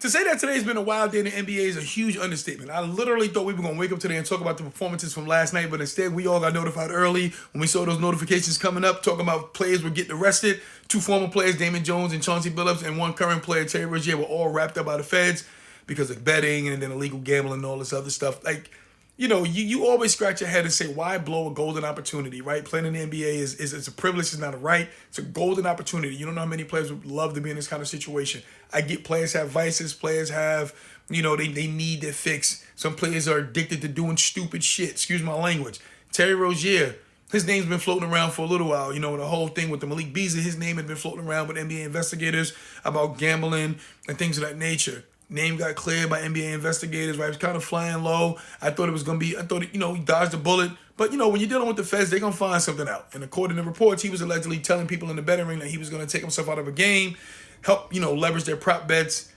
To say that today's been a wild day in the NBA is a huge understatement. I literally thought we were going to wake up today and talk about the performances from last night, but instead we all got notified early when we saw those notifications coming up, talking about players were getting arrested. Two former players, Damon Jones and Chauncey Billups, and one current player, Terry Rozier, were all wrapped up by the feds because of betting and then illegal gambling and all this other stuff. Like, you always scratch your head and say, why blow a golden opportunity, right? Playing in the NBA is a privilege, it's not a right. It's a golden opportunity. You don't know how many players would love to be in this kind of situation. I get players have vices, players have, they need their fix. Some players are addicted to doing stupid shit, excuse my language. Terry Rozier, his name's been floating around for a little while. The whole thing with the Malik Beasley, his name had been floating around with NBA investigators about gambling and things of that nature. Name got cleared by NBA investigators, right? It was kind of flying low. I thought he dodged a bullet. But, when you're dealing with the feds, they're going to find something out. And according to reports, he was allegedly telling people in the betting ring that he was going to take himself out of a game, help, leverage their prop bets.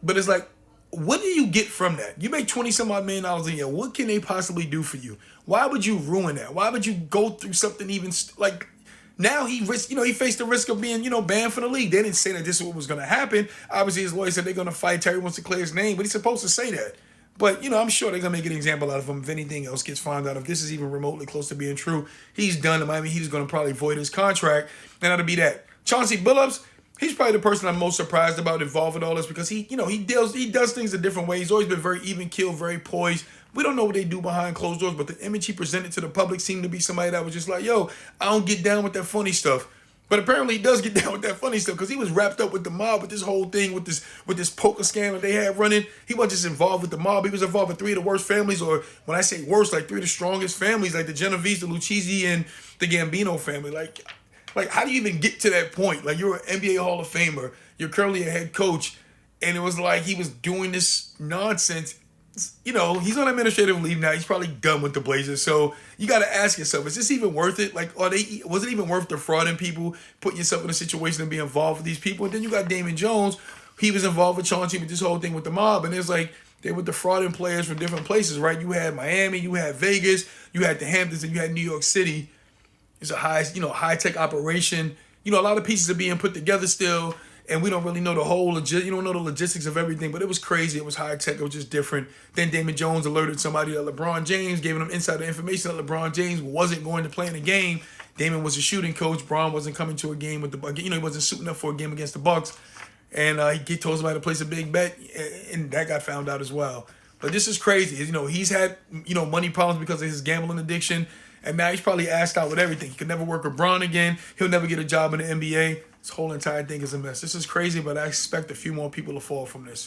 But it's like, what do you get from that? You make 20-some-odd $million a year. What can they possibly do for you? Why would you ruin that? Why would you go through something even like... Now he faced the risk of being, banned from the league. They didn't say that this is what was going to happen. Obviously, his lawyer said they're going to fight. Terry wants to clear his name, but he's supposed to say that. But, I'm sure they're going to make an example out of him if anything else gets found out. If this is even remotely close to being true, he's done. Miami Heat is going to probably void his contract, and that'll be that. Chauncey Billups, he's probably the person I'm most surprised about involved in all this because he does things a different way. He's always been very even-keeled, very poised. We don't know what they do behind closed doors, but the image he presented to the public seemed to be somebody that was just like, yo, I don't get down with that funny stuff. But apparently he does get down with that funny stuff because he was wrapped up with the mob, with this whole thing, with this poker scam that they had running. He wasn't just involved with the mob. He was involved with three of the worst families, or when I say worst, like three of the strongest families, like the Genovese, the Lucchese, and the Gambino family. Like how do you even get to that point? Like, you're an NBA Hall of Famer. You're currently a head coach. And it was like he was doing this nonsense. He's on administrative leave now. He's probably done with the Blazers. So you got to ask yourself, is this even worth it? Like, was it even worth defrauding people, putting yourself in a situation and be involved with these people? And then you got Damon Jones. He was involved with Chauncey with this whole thing with the mob. And it's like they were defrauding players from different places, right? You had Miami, you had Vegas, you had the Hamptons, and you had New York City. It's a high-tech operation. A lot of pieces are being put together still. And we don't really know you don't know the logistics of everything, but it was crazy. It was high tech. It was just different. Then Damon Jones alerted somebody that LeBron James, giving them insider information that LeBron James wasn't going to play in the game. Damon was a shooting coach. Bron wasn't coming to a game with the, he wasn't suiting up for a game against the Bucks. And he told somebody to place a big bet, and that got found out as well. But this is crazy. He's had, money problems because of his gambling addiction. And now he's probably asked out with everything. He could never work with Bron again. He'll never get a job in the NBA. This whole entire thing is a mess. This is crazy, but I expect a few more people to fall from this.